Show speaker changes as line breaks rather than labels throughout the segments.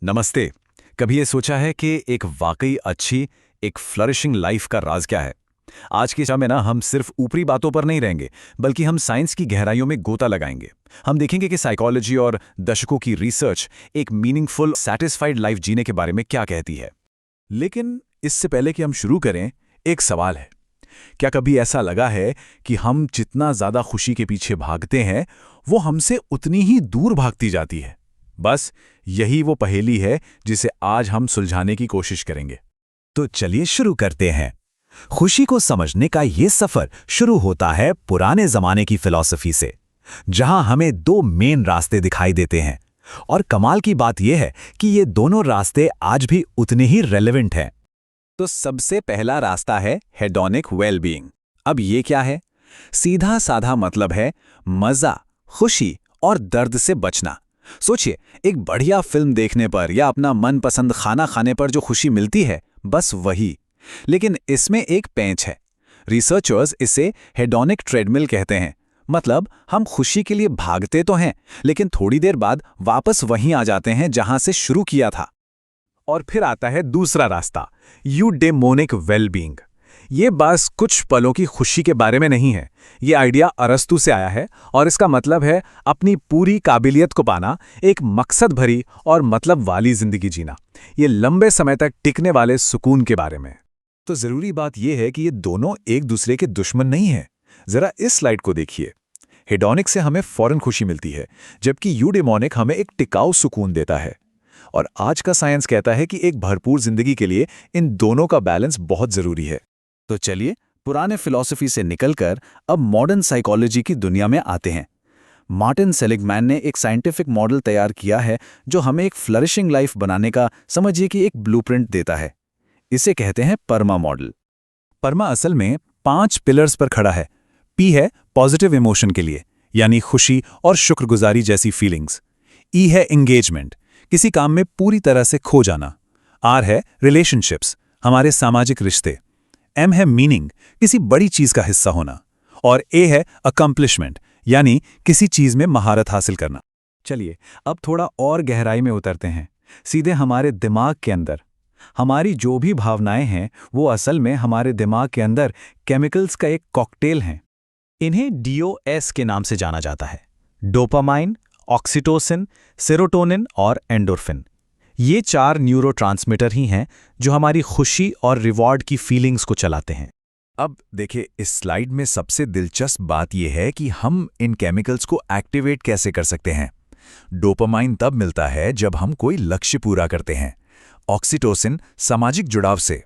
नमस्ते। कभी ये सोचा है कि एक वाकई अच्छी, एक फ्लरिशिंग लाइफ का राज क्या है? आज की समय में ना हम सिर्फ ऊपरी बातों पर नहीं रहेंगे, बल्कि हम साइंस की गहराइयों में गोता लगाएंगे। हम देखेंगे कि साइकोलॉजी और दशकों की रिसर्च एक मीनिंगफुल, सैटिस्फाइड लाइफ जीने के बारे में क्या कहती है। लेकिन इससे पहले कि हम शुरू करें, एक सवाल है। क्या कभी ऐसा लगा है कि हम जितना ज्यादा खुशी के पीछे भागते हैं, वो हमसे उतनी ही दूर भागती जाती है? बस यही वो पहेली है जिसे आज हम सुलझाने की कोशिश करेंगे।
तो चलिए शुरू करते हैं। खुशी को समझने का ये सफर शुरू होता है पुराने जमाने की फिलॉसफी से, जहां हमें दो मेन रास्ते दिखाई देते हैं। और कमाल की बात यह है कि ये दोनों रास्ते आज भी उतने ही रेलेवेंट हैं।
तो सबसे पहला रास्ता है हेडोनिक वेलबीइंग। अब ये क्या है? सीधा साधा मतलब है मजा, खुशी और दर्द से बचना। सोचिए, एक बढ़िया फिल्म देखने पर या अपना मनपसंद खाना खाने पर जो खुशी मिलती है, बस वही। लेकिन इसमें एक पेंच है। रिसर्चर्स इसे हेडोनिक ट्रेडमिल कहते हैं। मतलब हम खुशी के लिए भागते तो हैं, लेकिन थोड़ी देर बाद वापस वहीं आ जाते हैं जहां से शुरू किया था। और फिर आता है दूसरा रास्ता, यूडेमोनिक वेलबीइंग। ये बस कुछ पलों की खुशी के बारे में नहीं है। ये आइडिया अरस्तू से आया है और इसका मतलब है अपनी पूरी काबिलियत को पाना, एक मकसद भरी और मतलब वाली जिंदगी जीना। ये लंबे समय तक टिकने वाले सुकून के बारे में। तो जरूरी बात यह है कि ये दोनों एक दूसरे के दुश्मन नहीं हैं। जरा इस स्लाइड को देखिए। हेडोनिक से हमें फौरन खुशी मिलती है, जबकि यूडेमोनिक हमें एक टिकाऊ सुकून देता है। और आज का साइंस कहता है कि एक भरपूर जिंदगी के लिए इन दोनों का बैलेंस बहुत जरूरी है। तो चलिए पुराने फिलॉसफी से निकलकर अब मॉडर्न साइकोलॉजी की दुनिया में आते हैं। मार्टिन सेलिगमैन ने एक साइंटिफिक मॉडल तैयार किया है जो हमें एक फ्लरिशिंग लाइफ बनाने का, समझिए कि एक ब्लूप्रिंट देता है। इसे कहते हैं परमा मॉडल। परमा असल में 5 पिलर्स पर खड़ा है। पी है पॉजिटिव इमोशन के लिए, यानी खुशी और शुक्रगुजारी जैसी फीलिंग्स। ई है एंगेजमेंट, किसी काम में पूरी तरह से खो जाना। आर है रिलेशनशिप्स, हमारे सामाजिक रिश्ते। एम है मीनिंग, किसी बड़ी चीज का हिस्सा होना। और ए है अकम्प्लिशमेंट, यानी किसी चीज में महारत हासिल करना। चलिए अब थोड़ा और गहराई में उतरते हैं, सीधे हमारे दिमाग के अंदर। हमारी जो भी भावनाएं हैं, वो असल में हमारे दिमाग के अंदर केमिकल्स का एक कॉकटेल हैं। इन्हें DOS के नाम से जाना जाता है। डोपामाइन, ऑक्सीटोसिन, सेरोटोनिन और एंडोर्फिन। ये 4 न्यूरोट्रांसमीटर ही हैं जो हमारी खुशी और रिवॉर्ड की फीलिंग्स को चलाते हैं।
अब देखिए, इस स्लाइड में सबसे दिलचस्प बात यह है कि हम इन केमिकल्स को एक्टिवेट कैसे कर सकते हैं। डोपामाइन तब मिलता है जब हम कोई लक्ष्य पूरा करते हैं, ऑक्सीटोसिन सामाजिक जुड़ाव से,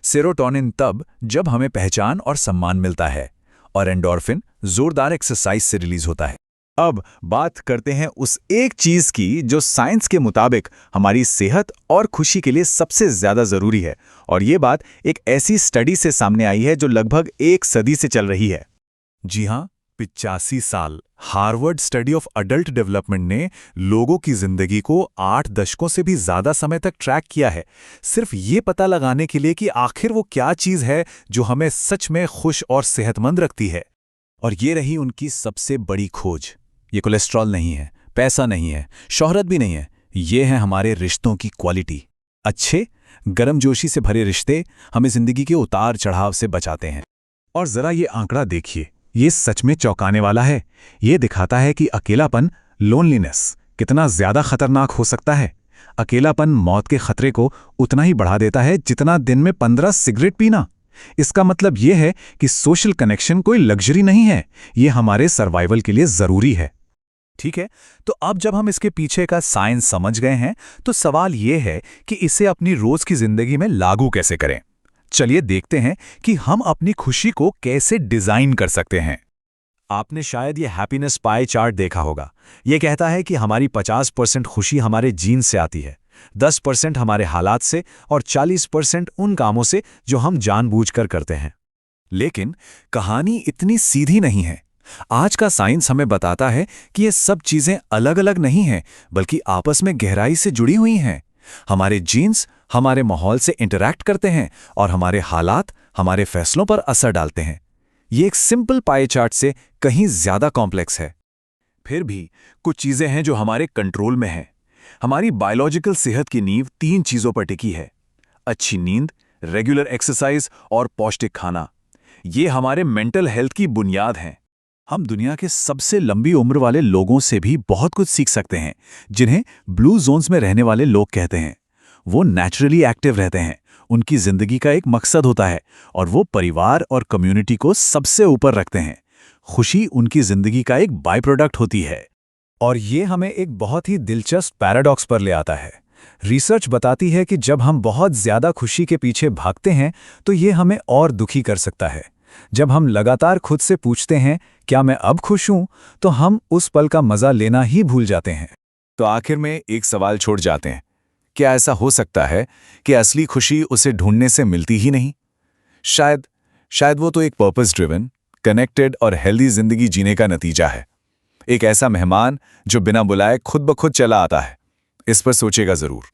सेरोटोनिन तब जब हमें पहचान और सम्मान मिलता है, और एंडोर्फिन जोरदार एक्सरसाइज से रिलीज होता है। अब बात करते हैं उस एक चीज की जो साइंस के मुताबिक हमारी सेहत और खुशी के लिए सबसे ज्यादा जरूरी है। और ये बात एक ऐसी स्टडी से सामने आई है जो लगभग 1 सदी से चल रही है। जी हां, 85 साल। Harvard study of adult development ने लोगों की जिंदगी को 8 दशकों से भी ज्यादा समय तक ट्रैक किया है, सिर्फ ये पता लगाने के लिए कि आखिर वो क्या चीज है जो हमें सच में खुश और सेहतमंद रखती है। और ये रही उनकी सबसे बड़ी खोज। ये कोलेस्ट्रॉल नहीं है, पैसा नहीं है, शोहरत भी नहीं है। ये है हमारे रिश्तों की क्वालिटी। अच्छे, गर्मजोशी से भरे रिश्ते हमें जिंदगी के उतार चढ़ाव से बचाते हैं। और जरा ये आंकड़ा देखिए, ये सच में चौंकाने वाला है। ये दिखाता है कि अकेलापन, लोनलीनेस, कितना ज्यादा खतरनाक हो सकता है। अकेलापन मौत के खतरे को उतना ही बढ़ा देता है जितना दिन में 15 सिगरेट पीना। इसका मतलब यह है कि सोशल कनेक्शन कोई लग्जरी नहीं है, ये हमारे सर्वाइवल के लिए जरूरी है। ठीक है, तो अब जब हम इसके पीछे का साइंस समझ गए हैं, तो सवाल यह है कि इसे अपनी रोज की जिंदगी में लागू कैसे करें। चलिए देखते हैं कि हम अपनी खुशी को कैसे डिजाइन कर सकते हैं। आपने शायद ये हैप्पीनेस पाई चार्ट देखा होगा। यह कहता है कि हमारी 50% खुशी हमारे जीन से आती है, 10% हमारे हालात से और 40% उन कामों से जो हम जानबूझकर करते हैं। लेकिन कहानी इतनी सीधी नहीं है। आज का साइंस हमें बताता है कि ये सब चीजें अलग अलग नहीं हैं, बल्कि आपस में गहराई से जुड़ी हुई हैं। हमारे जीन्स हमारे माहौल से इंटरैक्ट करते हैं और हमारे हालात हमारे फैसलों पर असर डालते हैं। ये एक सिंपल पाई चार्ट से कहीं ज्यादा कॉम्प्लेक्स है। फिर भी कुछ चीजें हैं जो हमारे कंट्रोल में हैं।
हमारी बायोलॉजिकल सेहत की नींव 3 चीजों पर टिकी है: अच्छी नींद, रेगुलर एक्सरसाइज और पौष्टिक खाना। ये हमारे मेंटल हेल्थ की बुनियाद हैं। हम दुनिया के सबसे लंबी उम्र वाले लोगों से भी बहुत कुछ सीख सकते हैं, जिन्हें ब्लू जोन्स में रहने वाले लोग कहते हैं। वो नेचुरली एक्टिव रहते हैं, उनकी जिंदगी का एक मकसद होता है और वो परिवार और कम्युनिटी को सबसे ऊपर रखते हैं। खुशी उनकी जिंदगी का एक बाय प्रोडक्ट होती है। और ये हमें एक बहुत ही दिलचस्प पैराडॉक्स पर ले आता है। रिसर्च बताती है कि जब हम बहुत ज्यादा खुशी के पीछे भागते हैं तो ये हमें और दुखी कर सकता है। जब हम लगातार खुद से पूछते हैं क्या मैं अब खुश हूं, तो हम उस पल का मजा लेना ही भूल जाते हैं।
तो आखिर में एक सवाल छोड़ जाते हैं, क्या ऐसा हो सकता है कि असली खुशी उसे ढूंढने से मिलती ही नहीं? शायद वो तो एक पर्पस ड्रिवन, कनेक्टेड और हेल्दी जिंदगी जीने का नतीजा है। एक ऐसा मेहमान जो बिना बुलाए खुद ब खुद चला आता है। इस पर सोचेगा जरूर।